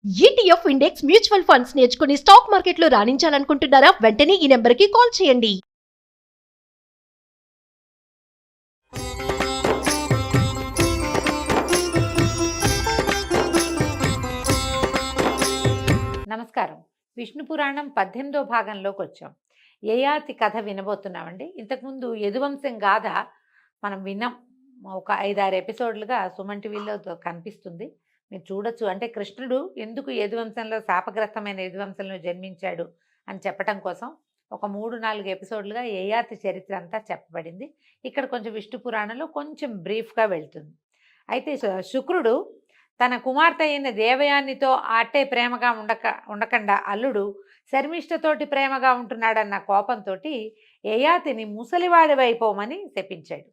ETF index mutual funds నేర్చుకుని stock మార్కెట్లో రాణించాలనుకుంటున్నారా? వెంటనే ఈ నెంబర్కి కాల్ చేయండి. నమస్కారం. విష్ణు పురాణం 18వ భాగంలోకి వచ్చాం. యయాతి కథ వినబోతున్నామండి. ఇంతకుముందు యదువంశం గాథ మనం విన్నాం. ఒక 5-6 ఎపిసోడ్లుగా సుమన్ టీవీలో కనిపిస్తుంది, మీరు చూడొచ్చు. అంటే కృష్ణుడు ఎందుకు యదువంశంలో శాపగ్రస్తమైన యదువంశంలో జన్మించాడు అని చెప్పడం కోసం ఒక 3-4 ఎపిసోడ్లుగా యయాతి చరిత్ర అంతా చెప్పబడింది. ఇక్కడ కొంచెం విష్ణు పురాణంలో కొంచెం బ్రీఫ్గా వెళ్తుంది. అయితే శుక్రుడు తన కుమార్తె అయిన దేవయానితో అట్టే ప్రేమగా ఉండకుండా అల్లుడు శర్మిష్ఠతోటి ప్రేమగా ఉంటున్నాడన్న కోపంతో యయాతిని ముసలివాడివైపోమని శపించాడు,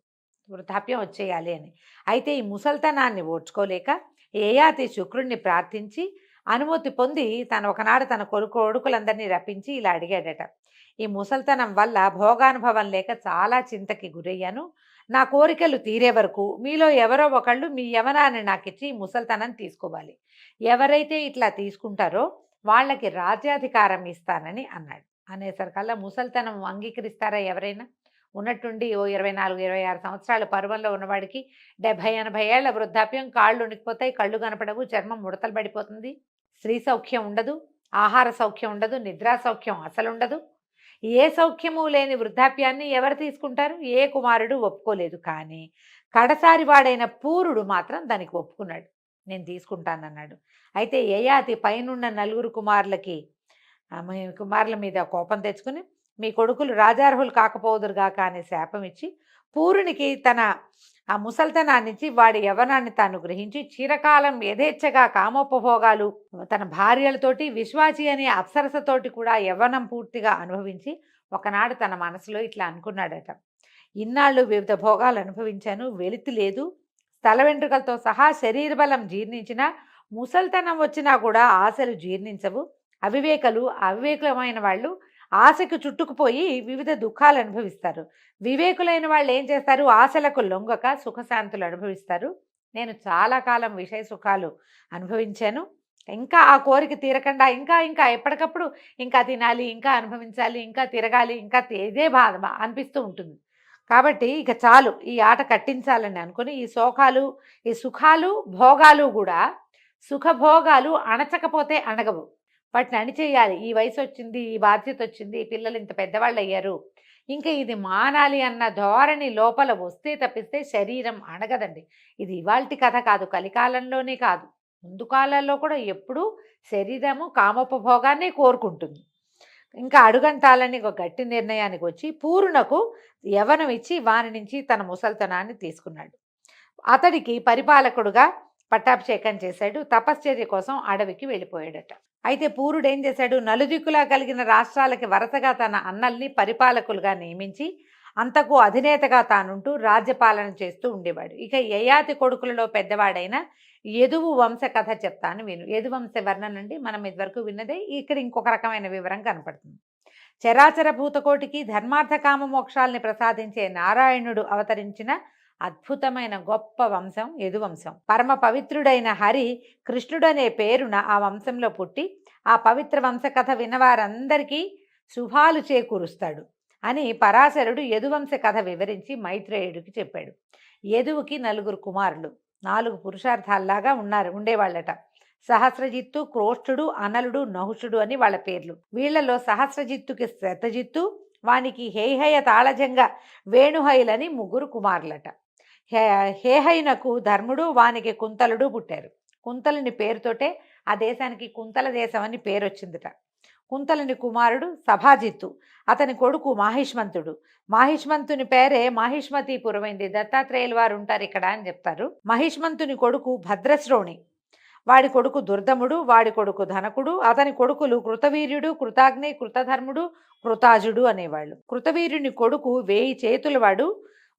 వృద్ధాప్యం వచ్చేయాలి అని. అయితే ఈ ముసల్తనాన్ని ఓడ్చుకోలేక యయాతి శుక్రుడిని ప్రార్థించి అనుమతి పొంది ఒకనాడు తన కొడుకులందరినీ రప్పించి ఇలా అడిగాడట: ఈ ముసల్తనం వల్ల భోగానుభవం లేక చాలా చింతకి గురయ్యాను. నా కోరికలు తీరే వరకు మీలో ఎవరో ఒకళ్ళు మీ యవనాన్ని నాకు ఇచ్చి ముసల్తనం తీసుకోవాలి. ఎవరైతే ఇట్లా తీసుకుంటారో వాళ్ళకి రాజ్యాధికారం ఇస్తానని అన్నాడు. అనేసరికల్లా ముసల్తనం అంగీకరిస్తారా ఎవరైనా? ఉన్నట్టుండి ఓ 24-26 సంవత్సరాల పరువంలో ఉన్నవాడికి 70-80 ఏళ్ల వృద్ధాప్యం, కాళ్ళు ఉనికిపోతాయి, కళ్ళు కనపడవు, చర్మం ముడతలు పడిపోతుంది, స్త్రీ సౌఖ్యం ఉండదు, ఆహార సౌఖ్యం ఉండదు, నిద్రా సౌఖ్యం అసలు ఉండదు. ఏ సౌఖ్యము లేని వృద్ధాప్యాన్ని ఎవరు తీసుకుంటారు? ఏ కుమారుడు ఒప్పుకోలేదు. కానీ కడసారి వాడైన పూరుడు మాత్రం దానికి ఒప్పుకున్నాడు, నేను తీసుకుంటానన్నాడు. అయితే యయాతి పైనున్న 4 కుమారుల మీద కోపం తెచ్చుకుని, మీ కొడుకులు రాజార్హులు కాకపోదురుగా కానీ శాపం ఇచ్చి పూరునికి తన ఆ ముసల్తనాన్నిచ్చి వాడి యవనాన్ని తాను గ్రహించి చిరకాలం యథేచ్ఛగా కామోపభోగాలు తన భార్యలతోటి విశ్వాసి అనే అప్సరసతోటి కూడా యవ్వనం పూర్తిగా అనుభవించి ఒకనాడు తన మనసులో ఇట్లా అనుకున్నాడట: ఇన్నాళ్ళు వివిధ భోగాలు అనుభవించాను, వెలితి లేదు, తల వెంట్రుకలతో సహా శరీర బలం జీర్ణించినా ముసల్తనం వచ్చినా కూడా ఆశలు జీర్ణించవు. అవివేకులమైన వాళ్ళు ఆశకు చుట్టుకుపోయి వివిధ దుఃఖాలు అనుభవిస్తారు. వివేకులైన వాళ్ళు ఏం చేస్తారు? ఆశలకు లొంగక సుఖశాంతులు అనుభవిస్తారు. నేను చాలా కాలం విషయ సుఖాలు అనుభవించాను, ఇంకా ఆ కోరిక తీరకుండా ఇంకా ఎప్పటికప్పుడు ఇంకా తినాలి, ఇంకా అనుభవించాలి, ఇంకా తిరగాలి, ఇంకా ఇదే బాధ అనిపిస్తూ ఉంటుంది. కాబట్టి ఇక చాలు, ఈ ఆట కట్టించాలని అనుకుని ఈ సుఖాలు భోగాలు కూడా, సుఖభోగాలు అణచకపోతే అణగవు, వాటిని అణిచేయాలి. ఈ వయసు వచ్చింది, ఈ బాధ్యత వచ్చింది, పిల్లలు ఇంత పెద్దవాళ్ళు అయ్యారు, ఇంకా ఇది మానాలి అన్న ధోరణి లోపల వస్తే తప్పిస్తే శరీరం అణగదండి. ఇది ఇవాల్టి కథ కాదు, కలికాలంలోనే కాదు, ముందు కాలాల్లో కూడా ఎప్పుడూ శరీరము కామోపభోగాన్ని కోరుకుంటుంది. ఇంకా అడుగంటాలని ఒక గట్టి నిర్ణయానికి వచ్చి పూర్ణకు యవనం ఇచ్చి వారి నుంచి తన ముసల్తనాన్ని తీసుకున్నాడు. అతడికి పరిపాలకుడుగా పట్టాభిషేకం చేశాడు. తపశ్చర్య కోసం అడవికి వెళ్ళిపోయాడట. అయితే పూరుడు ఏం చేశాడు? నలుదిక్కులా కలిగిన రాష్ట్రాలకి వరుసగా తన అన్నల్ని పరిపాలకులుగా నియమించి అంతకు అధినేతగా తానుంటూ రాజ్యపాలన చేస్తూ ఉండేవాడు. ఇక యయాతి కొడుకులలో పెద్దవాడైన యదువు వంశ కథ చెప్తాను విను. యదువంశ వర్ణన అండి, మనం ఇదివరకు విన్నదే, ఇక్కడ ఇంకొక రకమైన వివరం కనపడుతుంది. చరాచర భూతకోటికి ధర్మార్థ కామ మోక్షాల్ని ప్రసాదించే నారాయణుడు అవతరించిన అద్భుతమైన గొప్ప వంశం యదువంశం. పరమ పవిత్రుడైన హరి కృష్ణుడనే పేరున ఆ వంశంలో పుట్టి ఆ పవిత్ర వంశ కథ విన్నవారందరికీ శుభాలు చేకూరుస్తాడు అని పరాశరుడు యదువంశ కథ వివరించి మైత్రేయుడికి చెప్పాడు. యదువుకి 4 కుమారులు, 4 పురుషార్థాల్లాగా ఉండేవాళ్ళట. సహస్రజిత్తు, క్రోష్ఠుడు, అనలుడు, నహుషుడు అని వాళ్ళ పేర్లు. వీళ్లలో సహస్రజిత్తుకి శతజిత్తు, వానికి హేహయ తాళజంగ వేణుహైలని 3 కుమారులట. హేహయునకు ధర్ముడు, వానికి కుంతలుడు పుట్టారు. కుంతలుని పేరుతోటే ఆ దేశానికి కుంతల దేశం అని పేరు వచ్చిందిట. కుంతలుని కుమారుడు సభాజిత్తు, అతని కొడుకు మాహిష్మంతుడు. మాహిష్మంతుని పేరే మాహిష్మతీపురమైంది. దత్తాత్రేయుల వారు ఉంటారు ఇక్కడ అని చెప్తారు. మహిష్మంతుని కొడుకు భద్రశ్రోణి, వాడి కొడుకు దుర్దముడు, వాడి కొడుకు ధనకుడు, అతని కొడుకులు కృతవీర్యుడు, కృతాగ్ని, కృతధర్ముడు, కృతాజుడు అనేవాళ్ళు. కృతవీర్యుని కొడుకు 1000 చేతులవాడు,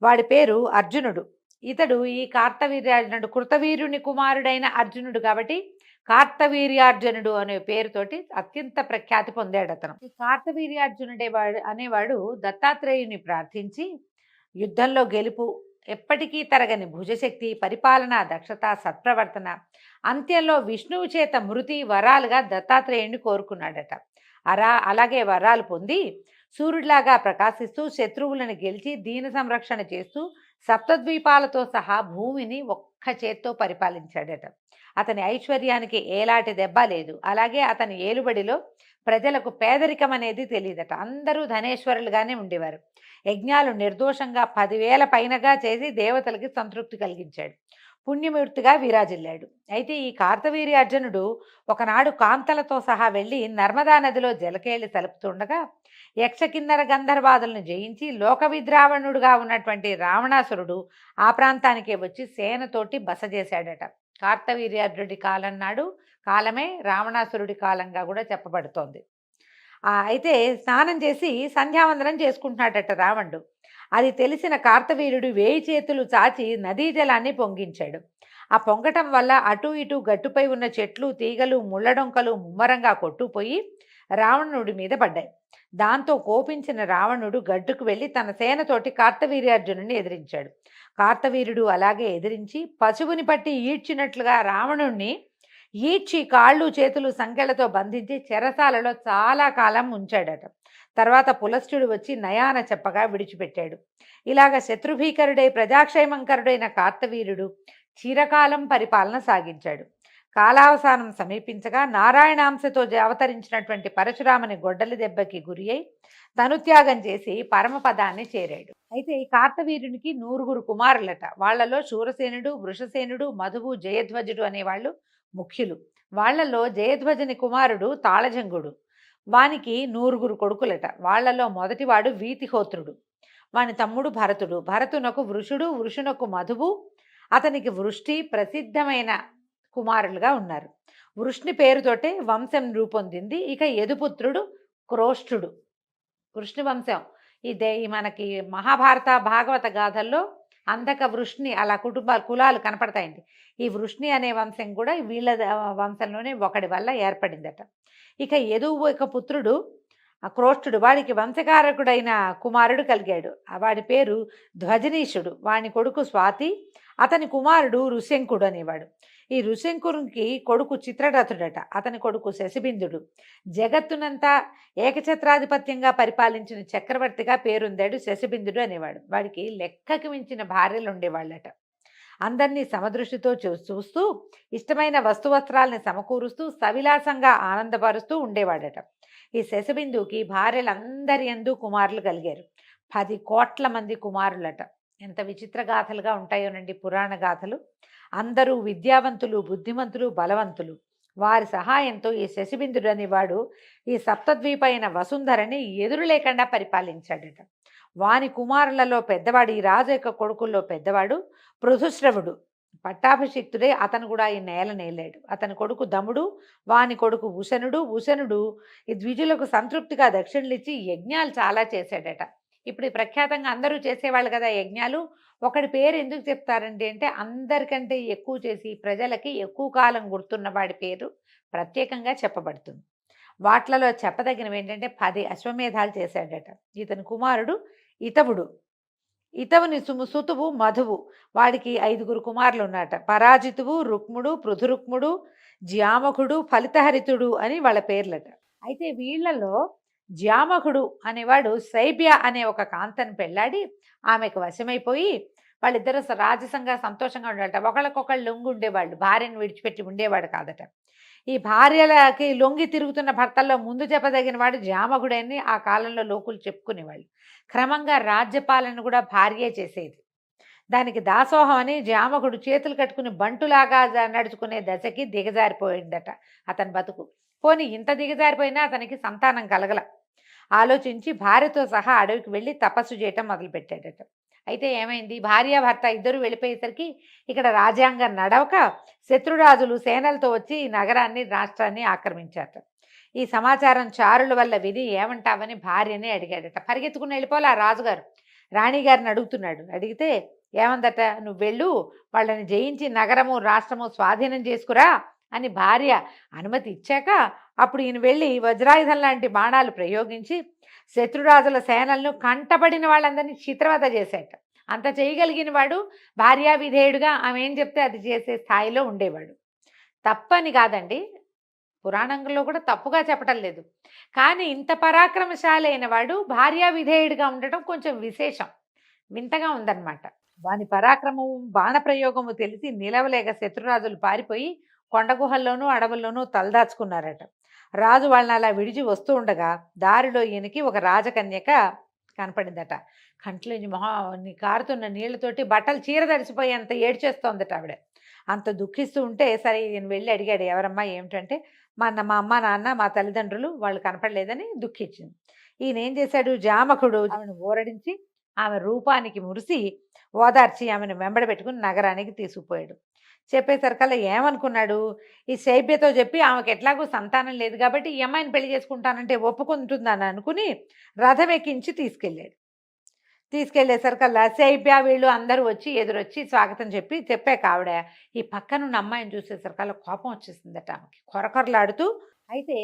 వాడి పేరు అర్జునుడు. ఇతడు ఈ కార్తవీర్యార్జునుడు, కృతవీర్యుని కుమారుడైన అర్జునుడు కాబట్టి కార్తవీర్యార్జునుడు అనే పేరుతోటి అత్యంత ప్రఖ్యాతి పొందాడు అతను. ఈ కార్తవీర్యార్జునుడే అనేవాడు దత్తాత్రేయుని ప్రార్థించి యుద్ధంలో గెలుపు ఎప్పటికీ తరగని భుజశక్తి, పరిపాలనా దక్షత, సత్ప్రవర్తన, అంత్యంలో విష్ణువు చేత మృతి వరాలుగా దత్తాత్రేయుణ్ణి కోరుకున్నాడట. అలాగే వరాలు పొంది సూర్యుడిలాగా ప్రకాశిస్తూ శత్రువులను గెలిచి దీన సంరక్షణ చేస్తూ సప్తద్వీపాలతో సహా భూమిని ఒక్క చేత్తో పరిపాలించాడట. అతని ఐశ్వర్యానికి ఏలాంటి దెబ్బ లేదు. అలాగే అతని ఏలుబడిలో ప్రజలకు పేదరికం అనేది తెలియదట. అందరూ ధనేశ్వరులుగానే ఉండేవారు. యజ్ఞాలు నిర్దోషంగా 10,000 పైనగా చేసి దేవతలకి సంతృప్తి కలిగించాడు. పుణ్యమూర్తిగా విరాజిల్లాడు. అయితే ఈ కార్తవీర్య అర్జునుడు ఒకనాడు కాంతలతో సహా వెళ్ళి నర్మదా నదిలో జలకేళి తలుపుతుండగా యక్షకిన్నర గంధర్వాదులను జయించి లోక విద్రావణుడుగా ఉన్నటువంటి రావణాసురుడు ఆ ప్రాంతానికే వచ్చి సేనతోటి బస చేశాడట. కార్తవీర్యార్జునుడి కాలం నాడు కాలమే రావణాసురుడి కాలంగా కూడా చెప్పబడుతోంది. అయితే స్నానం చేసి సంధ్యావందనం చేసుకుంటున్నాడట రావణుడు. అది తెలిసిన కార్తవీర్యుడు 1000 చేతులు చాచి నదీ జలాన్ని పొంగించాడు. ఆ పొంగటం వల్ల అటు ఇటు గట్టుపై ఉన్న చెట్లు, తీగలు, ముళ్ళడొంకలు ముమ్మరంగా కొట్టుపోయి రావణుడి మీద పడ్డాయి. దాంతో కోపించిన రావణుడు గడ్డుకు వెళ్ళి తన సేనతోటి కార్తవీర్యార్జునుడిని ఎదిరించాడు. కార్తవీర్యుడు అలాగే ఎదిరించి పశువుని పట్టి ఈడ్చినట్లుగా రావణుణ్ణి ఈడ్చి కాళ్ళు చేతులు సంకెళ్లతో బంధించి చెరసాలలో చాలా కాలం ఉంచాడట. తర్వాత పులస్త్యుడు వచ్చి నయాన చెప్పగా విడిచిపెట్టాడు. ఇలాగ శత్రుభీకరుడై ప్రజాక్షేమంకరుడైన కార్తవీర్యుడు చిరకాలం పరిపాలన సాగించాడు. కాలావసానం సమీపించగా నారాయణాంశతో అవతరించినటువంటి పరశురాముని గొడ్డలి దెబ్బకి గురి అయి తనుత్యాగం చేసి పరమపదాన్ని చేరాడు. అయితే ఈ కార్తవీర్యునికి 100 కుమారులట. వాళ్లలో శూరసేనుడు, వృషసేనుడు, మధువు, జయధ్వజుడు అనేవాళ్ళు ముఖ్యులు. వాళ్లలో జయధ్వజుని కుమారుడు తాళజంగుడు. వానికి 100 కొడుకులట. వాళ్లలో మొదటివాడు వీతిహోత్రుడు. వాని తమ్ముడు భరతుడు. భరతునకు వృషుడు, వృషునకు మధువు, అతనికి వృష్టి ప్రసిద్ధమైన కుమారులుగా ఉన్నారు. వృష్ణి పేరుతోటే వంశం రూపొందింది. ఇక యదుపుత్రుడు క్రోష్ఠుడు. వృష్ణి వంశం ఇదే మనకి మహాభారత భాగవత గాథల్లో అంధక వృష్ణి అలా కులాలు కనపడతాయండి. ఈ వృష్ణి అనే వంశం కూడా వీళ్ళ వంశంలోనే ఒకడి వల్ల ఏర్పడిందట. ఇక యదువు యొక్క పుత్రుడు క్రోష్ఠుడు. వాడికి వంశకారకుడైన కుమారుడు కలిగాడు. వాడి పేరు ధ్వజనీషుడు. వాని కొడుకు స్వాతి. అతని కుమారుడు ఋష్యంకుడు అనేవాడు. ఈ ఋష్యంకునికి కొడుకు చిత్రరథుడట. అతని కొడుకు శశిబిందుడు. జగత్తునంతా ఏకఛత్రాధిపత్యంగా పరిపాలించిన చక్రవర్తిగా పేరొందాడు శశిబిందుడు అనేవాడు. వాడికి లెక్కకి మించిన భార్యలు ఉండేవాళ్ళట. అందరినీ సమదృష్టితో చూస్తూ ఇష్టమైన వస్తువస్త్రాలని సమకూరుస్తూ సవిలాసంగా ఆనందపరుస్తూ ఉండేవాడట. ఈ శశిబిందుకి భార్యలందరి యందు కుమారులు కలిగారు. 10 కోట్ల మంది కుమారులట. ఎంత విచిత్ర గాథలుగా ఉంటాయోనండి పురాణ గాథలు. అందరూ విద్యావంతులు, బుద్ధిమంతులు, బలవంతులు. వారి సహాయంతో ఈ శశిబిందుడు అనేవాడు ఈ సప్తద్వీపైన వసుంధరని ఎదురు లేకుండా పరిపాలించాడట. వాని కుమారులలో పెద్దవాడు, ఈ రాజు యొక్క కొడుకుల్లో పెద్దవాడు పృథుశ్రవుడు. పట్టాభిషిక్తుడే. అతను కూడా ఈ నేలాడు. అతని కొడుకు దముడు. వాని కొడుకు ఉశనుడు. ఉశనుడు ఈ ద్విజులకు సంతృప్తిగా దక్షిణలిచ్చి యజ్ఞాలు చాలా చేశాడట. ఇప్పుడు ఈ ప్రఖ్యాతంగా అందరూ చేసేవాళ్ళు కదా యజ్ఞాలు. ఒకడి పేరు ఎందుకు చెప్తారండి అంటే అందరికంటే ఎక్కువ చేసి ప్రజలకి ఎక్కువ కాలం గుర్తున్న వాడి పేరు ప్రత్యేకంగా చెప్పబడుతుంది. వాట్లలో చెప్పదగినవి ఏంటంటే 10 అశ్వమేధాలు చేశాడట. ఇతని కుమారుడు ఇతవుడు. ఇతవుని సుతువు మధువు. వాడికి 5 కుమారులు ఉన్నట. పరాజితువు, రుక్ముడు, పృథురుక్ముడు, జ్యామకుడు, ఫలితహరితుడు అని వాళ్ళ పేర్లట. అయితే వీళ్లలో జ్యామకుడు అనేవాడు శైబ్య అనే ఒక కాంతను పెళ్ళాడి ఆమెకు వశమైపోయి వాళ్ళిద్దరూ రాజసంగా సంతోషంగా ఉండేట. ఒకళ్ళకొకళ్ళు లొంగి ఉండేవాళ్ళు. భార్యను విడిచిపెట్టి ఉండేవాడు కాదట. ఈ భార్యలకి లొంగి తిరుగుతున్న భర్తల్లో ముందు చెప్పదగిన వాడు జామకుడని ఆ కాలంలో లోకులు చెప్పుకునేవాళ్ళు. క్రమంగా రాజ్యపాలన కూడా భార్యే చేసేది. దానికి దాసోహం అని జామకుడు చేతులు కట్టుకుని బంటులాగా నడుచుకునే దశకి దిగజారిపోయిందట అతని బతుకు. పోనీ ఇంత దిగజారిపోయినా అతనికి సంతానం కలగల. ఆలోచించి భార్యతో సహా అడవికి వెళ్ళి తపస్సు చేయటం మొదలుపెట్టాడట. అయితే ఏమైంది, భార్యాభర్త ఇద్దరు వెళ్ళిపోయేసరికి ఇక్కడ రాజ్యాంగం నడవక శత్రురాజులు సేనలతో వచ్చి ఈ నగరాన్ని, రాష్ట్రాన్ని ఆక్రమించారట. ఈ సమాచారం చారుల వల్ల విని ఏమంటావని భార్యని అడిగాడట. పరిగెత్తుకుని వెళ్ళిపోలే ఆ రాజుగారు. రాణిగారిని అడుగుతున్నాడు. అడిగితే ఏమందట, నువ్వు వెళ్ళు, వాళ్ళని జయించి నగరము రాష్ట్రము స్వాధీనం చేసుకురా అని భార్య అనుమతి ఇచ్చాక అప్పుడు ఈయన వెళ్ళి వజ్రాయుధం లాంటి బాణాలు ప్రయోగించి శత్రురాజుల సేనలను కంటపడిన వాళ్ళందరినీ చిత్రవద చేశాట. అంత చేయగలిగిన వాడు భార్యా విధేయుడుగా ఆమె ఏం చెప్తే అది చేసే స్థాయిలో ఉండేవాడు. తప్పని కాదండి, పురాణంలో కూడా తప్పుగా చెప్పటం లేదు. కానీ ఇంత పరాక్రమశాలి అయిన వాడు భార్యా విధేయుడిగా ఉండటం కొంచెం విశేషం, వింతగా ఉందన్నమాట. వాని పరాక్రమము బాణప్రయోగము తెలిసి నిలవలేక శత్రురాజులు పారిపోయి కొండ గుహల్లోనూ అడవుల్లోనూ తలదాచుకున్నారట. రాజు వాళ్ళని అలా విడిచి వస్తూ ఉండగా దారిలో ఈయనకి ఒక రాజకన్యక కనపడిందట. కంట్లోంచి కారుతున్న నీళ్లతోటి బట్టలు చీర తడిసిపోయేంత ఏడ్చేస్తోందట ఆవిడ. అంత దుఃఖిస్తూ ఉంటే సరే ఈయన వెళ్ళి అడిగాడు, ఎవరమ్మా ఏమిటంటే, మా అమ్మ నాన్న మా తల్లిదండ్రులు వాళ్ళు కనపడలేదని దుఃఖించింది. ఈయన ఏం చేశాడు, జామకుడు ఆమెను ఊరడించి ఆమె రూపానికి మురిసి ఓదార్చి ఆమెను వెంబడబెట్టుకుని నగరానికి తీసుకుపోయాడు. చెప్పేసరికల్లా ఏమనుకున్నాడు, ఈ శైబ్యతో చెప్పి ఆమెకు ఎట్లాగో సంతానం లేదు కాబట్టి ఈ అమ్మాయిని పెళ్లి చేసుకుంటానంటే ఒప్పుకుంటుందని అనుకుని రథం ఎక్కించి తీసుకెళ్లేసరికల్లా శైబ్య వీళ్ళు అందరూ వచ్చి ఎదురొచ్చి స్వాగతం చెప్పాక ఆవిడ ఈ పక్కనున్న అమ్మాయిని చూసేసరికల్లా కోపం వచ్చేసిందట ఆమెకి కొరకొరలాడుతూ. అయితే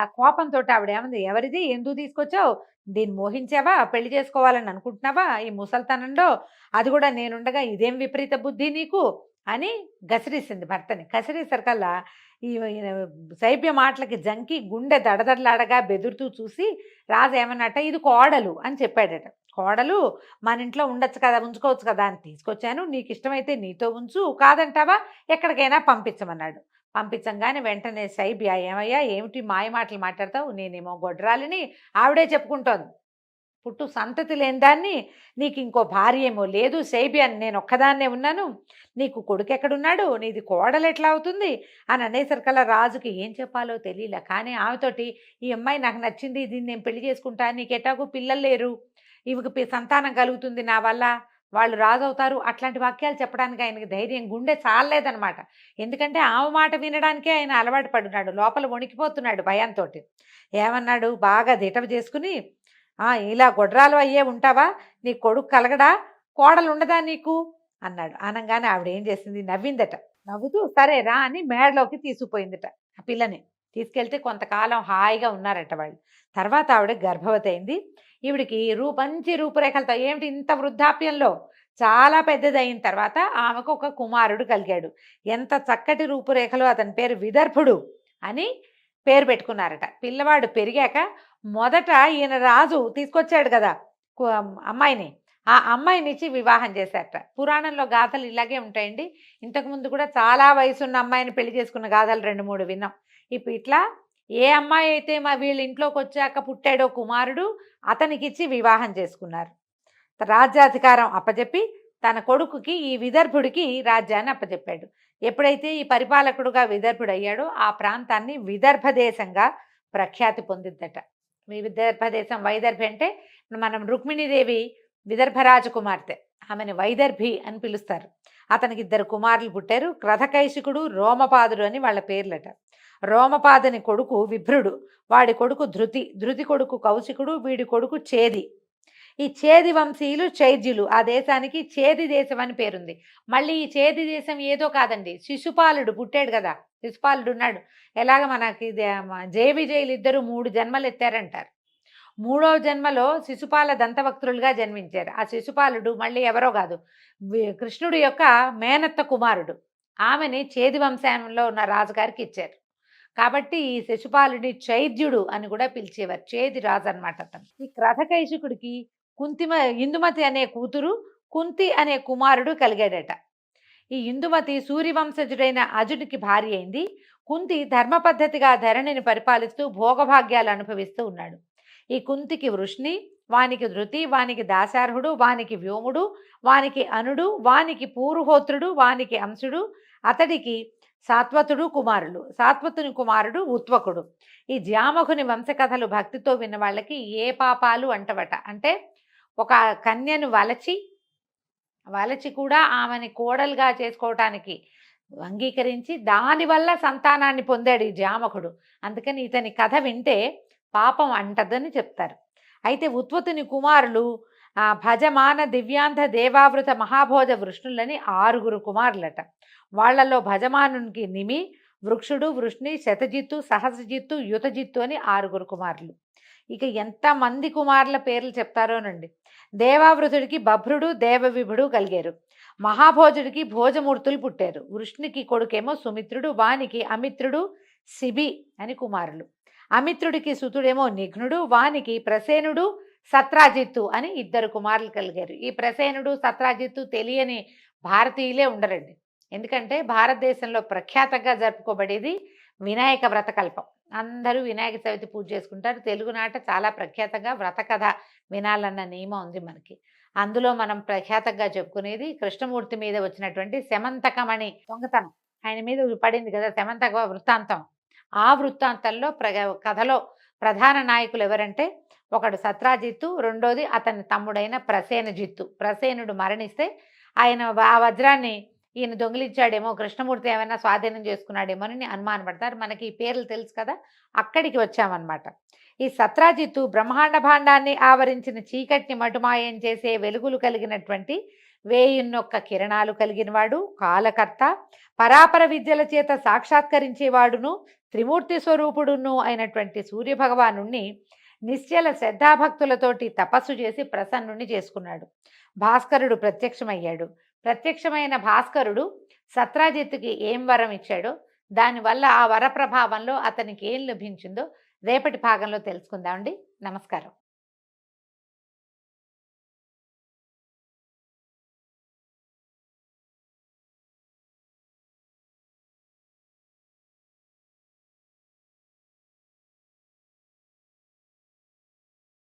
ఆ కోపంతో ఆవిడ ఏమంది, ఎవరిది, ఎందుకు తీసుకొచ్చావు, దీన్ని మోహించావా, పెళ్లి చేసుకోవాలని అనుకుంటున్నావా ఈ ముసల్తనంలో, అది కూడా నేనుండగా ఇదేం విపరీత బుద్ధి నీకు అని గసిరేసింది భర్తని. గసిరేసరికల్లా ఈ శైబ్య మాటలకి జంకి గుండె దడదడలాడగా బెదురుతూ చూసి రాజు ఏమన్నట్ట, ఇది కోడలు అని చెప్పాడట. కోడలు మన ఇంట్లో ఉండొచ్చు కదా, ఉంచుకోవచ్చు కదా అని తీసుకొచ్చాను, నీకు ఇష్టమైతే నీతో ఉంచు, కాదంటావా ఎక్కడికైనా పంపించమన్నాడు. పంపించంగానే వెంటనే శైబ్య, ఏమయ్యా ఏమిటి మాయ మాటలు మాట్లాడతావు, నేనేమో గొడ్రాలని ఆవిడే చెప్పుకుంటోంది, పుట్టు సంతతి లేని దాన్ని, నీకు ఇంకో భార్య ఏమో లేదు, శైబ్య నేను ఒక్కదాన్నే ఉన్నాను, నీకు కొడుకు ఎక్కడున్నాడు, నీది కోడలు ఎట్లా అవుతుంది అని అనేసరికల్లా రాజుకి ఏం చెప్పాలో తెలియలే. కానీ ఆమెతోటి ఈ అమ్మాయి నాకు నచ్చింది, దీన్ని నేను పెళ్లి చేసుకుంటా, నీకు ఎటాకు పిల్లలు లేరు, ఇవికి సంతానం కలుగుతుంది నా వల్ల, వాళ్ళు రాజు అవుతారు, అట్లాంటి వాక్యాలు చెప్పడానికి ఆయనకి ధైర్యం గుండె చాలలేదనమాట. ఎందుకంటే ఆమె మాట వినడానికే ఆయన అలవాటు పడున్నాడు, లోపల వణికిపోతున్నాడు భయంతో. ఏమన్నాడు, బాగా దిటవ చేసుకుని, ఇలా గొడ్రాలు అయ్యే ఉంటావా, నీ కొడుకు కలగడా, కోడలు ఉండదా నీకు అన్నాడు. అనగానే ఆవిడ ఏం చేసింది, నవ్విందట. నవ్వుతూ సరే రా అని మేడలోకి తీసుకుపోయిందట. ఆ పిల్లని తీసుకెళ్తే కొంతకాలం హాయిగా ఉన్నారట వాళ్ళు. తర్వాత ఆవిడ గర్భవతి అయింది. ఈవిడికి మంచి రూపురేఖలతో, ఏమిటి ఇంత వృద్ధాప్యంలో చాలా పెద్దదైన తర్వాత ఆమెకు ఒక కుమారుడు కలిగాడు. ఎంత చక్కటి రూపురేఖలు, అతని పేరు విదర్భుడు అని పేరు పెట్టుకున్నారట. పిల్లవాడు పెరిగాక మొదట ఈయన రాజు తీసుకొచ్చాడు కదా అమ్మాయిని, ఆ అమ్మాయినిచ్చి వివాహం చేశారట. పురాణంలో గాథలు ఇలాగే ఉంటాయండి. ఇంతకుముందు కూడా చాలా వయసున్న అమ్మాయిని పెళ్లి చేసుకున్న గాథలు 2-3 విన్నాం. ఇప్పుడు ఇట్లా ఏ అమ్మాయి అయితే వీళ్ళ ఇంట్లోకి వచ్చాక పుట్టాడో కుమారుడు, అతనికిచ్చి వివాహం చేసుకున్నారు. రాజ్యాధికారం అప్పచెప్పి తన కొడుకుకి ఈ విదర్భుడికి రాజ్యాన్ని అప్పచెప్పాడు. ఎప్పుడైతే ఈ పరిపాలకుడుగా విదర్భుడు అయ్యాడో ఆ ప్రాంతాన్ని విదర్భ దేశంగా ప్రఖ్యాతి పొందిద్దట. విదర్భ దేశం, వైదర్భి అంటే మనం రుక్మిణీదేవి విదర్భ రాజకుమార్తె, ఆమెను వైదర్భి అని పిలుస్తారు. అతనికి 2 కుమారులు పుట్టారు, క్రధకైశికుడు, రోమపాదుడు అని వాళ్ళ పేర్లట. రోమపాదుని కొడుకు విభ్రుడు, వాడి కొడుకు ధృతి, ధృతి కొడుకు కౌశికుడు, వీడి కొడుకు చేది. ఈ చేది వంశీయులు చైద్యులు. ఆ దేశానికి చేది దేశం అని పేరుంది. మళ్ళీ ఈ చేది దేశం ఏదో కాదండి, శిశుపాలుడు పుట్టాడు కదా, శిశుపాలుడు ఉన్నాడు. ఎలాగ మనకి జయ విజయులు ఇద్దరు 3 జన్మలు ఎత్తారంటారు. 3వ జన్మలో శిశుపాల దంతవక్తులుగా జన్మించారు. ఆ శిశుపాలుడు మళ్ళీ ఎవరో కాదు, కృష్ణుడి యొక్క మేనత్త కుమారుడు. ఆమెని చేది వంశంలో ఉన్న రాజుగారికి ఇచ్చారు. కాబట్టి ఈ శిశుపాలుడిని చైద్యుడు అని కూడా పిలిచేవారు. చేది రాజు అనమాట అతను. ఈ క్రధకైశికుడికి ఇందుమతి అనే కూతురు, కుంతి అనే కుమారుడు కలిగాడట. ఈ ఇందుమతి సూర్యవంశజుడైన అజునికి భార్య అయింది. కుంతి ధర్మ పద్ధతిగా ధరణిని పరిపాలిస్తూ భోగభాగ్యాలు అనుభవిస్తూ ఉన్నాడు. ఈ కుంతికి వృష్ణి, వానికి ధృతి, వానికి దాశార్హుడు, వానికి వ్యోముడు, వానికి అనుడు, వానికి పూర్వహోత్రుడు, వానికి అంశుడు, అతడికి సాత్వతుడు కుమారులు. సాత్వతుని కుమారుడు ఉత్వకుడు. ఈ జామకుని వంశకథలు భక్తితో విన్న వాళ్ళకి ఏ పాపాలు అంటవట. అంటే ఒక కన్యను వలచి కూడా ఆమెని కోడలుగా చేసుకోవటానికి అంగీకరించి దానివల్ల సంతానాన్ని పొందాడు ఈ జామకుడు. అందుకని ఇతని కథ వింటే పాపం అంటదని చెప్తారు. అయితే ఉత్వతుని కుమారులు భజమాన దివ్యాంధ దేవావృత మహాభోజ వృష్ణులని 6 కుమారులట. వాళ్లలో భజమానునికి నిమి, వృక్షుడు, వృష్ణి, శతజిత్తు, సహస్రజిత్తు, యుతజిత్తు అని 6 కుమారులు. ఇక ఎంతమంది కుమారుల పేర్లు చెప్తారోనండి. దేవావృతుడికి బభ్రుడు దేవవిభుడు కలిగారు. మహాభోజుడికి భోజమూర్తులు పుట్టారు. వృష్ణికి కొడుకేమో సుమిత్రుడు, వానికి అమిత్రుడు శిబి అని కుమారులు. అమిత్రుడికి సుతుడేమో నిఘ్నుడు, వానికి ప్రసేనుడు సత్రాజిత్తు అని 2 కుమారులు కలిగారు. ఈ ప్రసేనుడు సత్రాజిత్తు తెలియని భారతీయులే ఉండరండి. ఎందుకంటే భారతదేశంలో ప్రఖ్యాతంగా జరుపుకోబడేది వినాయక వ్రతకల్పం. అందరూ వినాయక చవితి పూజ చేసుకుంటారు. తెలుగునాట చాలా ప్రఖ్యాతంగా వ్రత కథ వినాలన్న నియమం ఉంది మనకి. అందులో మనం ప్రఖ్యాతంగా చెప్పుకునేది కృష్ణమూర్తి మీద వచ్చినటువంటి శమంతకమణి దొంగతనం. ఆయన మీద పడింది కదా శమంతక వృత్తాంతం. ఆ వృత్తాంతంలో కథలో ప్రధాన నాయకులు ఎవరంటే ఒకడు సత్రాజిత్తు, రెండోది అతని తమ్ముడైన ప్రసేనజిత్తు. ప్రసేనుడు మరణిస్తే ఆయన ఆ వజ్రాన్ని ఈయన దొంగిలించాడేమో, కృష్ణమూర్తి ఏమైనా స్వాధీనం చేసుకున్నాడేమోనని అనుమానపడతారు. మనకి ఈ పేర్లు తెలుసు కదా, అక్కడికి వచ్చామన్నమాట. ఈ సత్రాజిత్తు బ్రహ్మాండ భాండాన్ని ఆవరించిన చీకటిని మటుమాయం చేసే వెలుగులు కలిగినటువంటి 1001 కిరణాలు కలిగినవాడు, కాలకర్త, పరాపర విద్యల చేత సాక్షాత్కరించేవాడును, త్రిమూర్తి స్వరూపుడును అయినటువంటి సూర్యభగవాను నిశ్చల శ్రద్ధాభక్తులతోటి తపస్సు చేసి ప్రసన్నుని చేసుకున్నాడు. భాస్కరుడు ప్రత్యక్షమయ్యాడు. ప్రత్యక్షమైన భాస్కరుడు సత్రాజిత్తుకి ఏం వరం ఇచ్చాడో, దానివల్ల ఆ వర ప్రభావంలో అతనికి ఏం లభించిందో రేపటి భాగంలో తెలుసుకుందామండి. నమస్కారం.